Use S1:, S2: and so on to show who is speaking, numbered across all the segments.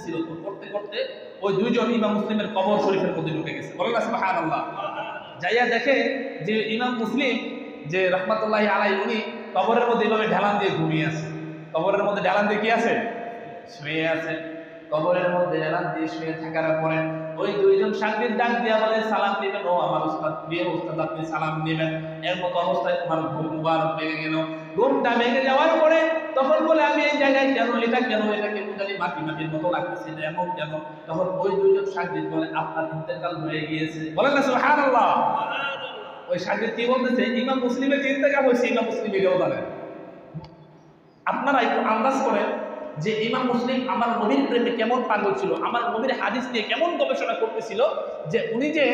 S1: করতেছিল, তো করতে করতে ওই দুইজন ইমাম মুসলিমের কবর শরীফের মধ্যে ঢুকে গেছে। বলেন না সুবহানাল্লাহ। যাইয়া দেখে যে ইমাম মুসলিম যে রাহমাতুল্লাহি আলাইহি উনি কবরের মধ্যে এইভাবে ঢালান দিয়ে ঘুমিয়ে আছে। কবরের মধ্যে ঢালান দিয়ে কি আছে? শুয়ে আছে। কবরের মধ্যে ঢালান দিয়ে শুয়ে থাকার পরে ওই দুইজন সাংবাদিক ডাক দিয়া বলে, সালাম দিবেন। ও আমার উস্তাদ, প্রিয় উস্তাদ, আপনি সালাম দিবেন। এর মতো অবস্থায় তোমার ঘুম মুবারক ভেঙে গেল। ঘুমটা ভেঙে যাওয়ার পরে তখন বলে, আমি এই জায়গায় কেন, এটা কেন, এটাকে জানি মাটি মাটির মতো লাগতেছে, এটা এমন কেন? তখন ওই দুইজন সাংবাদিক বলে, আপনার ইন্তেকাল হয়ে গিয়েছে। বলেন না সুবহানাল্লাহ। ওই সাংবাদিক কি বলতেছে? ইমাম মুসলিমের ইন্তেকাল হয়েছে, ইমাম মুসলিম এটাও জানেন। আপনারা একটু আন্দাজ করেন যে ইমাম মুসলিম আমার নবীর প্রেমে কেমন পাগল ছিল, আমার নবীর হাদিস নিয়ে কেমন গবেষণা করতেছিল, যে উনি যে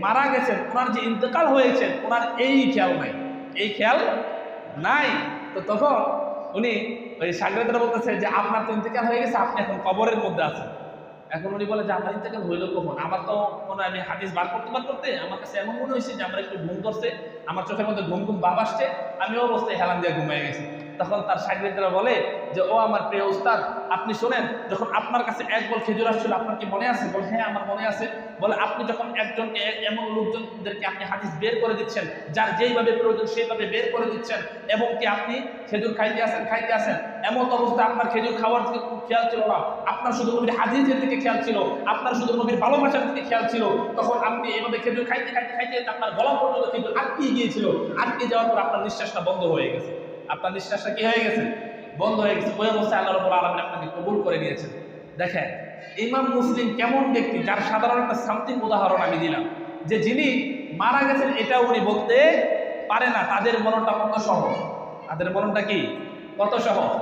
S1: মারা গেছেন, ওনার যে ইন্তেকাল হয়েছেন, ওনার এই খেয়াল নাই, এই খেয়াল নাই। তো তখন উনি ওই সাংবাদিকরা বলতেছে যে আপনার তো ইন্তেকাল হয়ে গেছে, আপনি এখন কবরের মধ্যে আছেন। এখন উনি বলে যে আমার ইন্তেকাল হইল কখন? আমার তো মনে হয় আমি হাদিস বার করতে আমার কাছে এমন মনে হয়েছে যে আমার একটু ঘুম ধরছে, আমার চোখের মধ্যে ঘুম ঘুম ভাব আসছে, আমি অবস্থায় হেলান দিয়ে ঘুমিয়ে গেছি। তখন তার সাংবাদিকরা বলে যে, ও আমার প্রিয় উস্তাদ, আপনি শোনেন, যখন আপনার কাছে এক বল খেজুর আসছিল, আপনার কি মনে আছে? বলে, হ্যাঁ আমার মনে আছে। বলে, আপনি যখন একজনকে, এমন লোকজনদেরকে আপনি হাদিস বের করে দিচ্ছেন, যার যেইভাবে প্রয়োজন সেইভাবে বের করে দিচ্ছেন, এবং কি আপনি খেজুর খাইতে আসেন, এমন অবস্থা আপনার খেজুর খাওয়ার দিকে খেয়াল ছিল না, আপনার শুধু নবীর হাদিসের দিকে খেয়াল ছিল, আপনার শুধু নবীর ভালোবাসার দিকে খেয়াল ছিল। তখন আপনি এভাবে খেজুর খাইতে আপনার গলা পর্যন্ত খেজুর আটকে গিয়েছিল। আটকে যাওয়ার পর আপনার নিঃশ্বাসটা বন্ধ হয়ে গেছে। আপনার নিঃশ্বাসটা কি হয়ে গেছে? বন্ধ হয়ে গেছে। ওই অবস্থায় আল্লাহ রাব্বুল আলামিন আপনাকে কবুল করে নিয়েছেন। দেখেন ইমাম মুসলিম কেমন ব্যক্তি, যার সাধারণ একটা সামথিং উদাহরণ আমি দিলাম, যে যিনি মারা গেছেন এটাও উনি বলতে পারে না। তাদের মরণটা কত সহজ, তাদের মরণটা কি কত সহজ।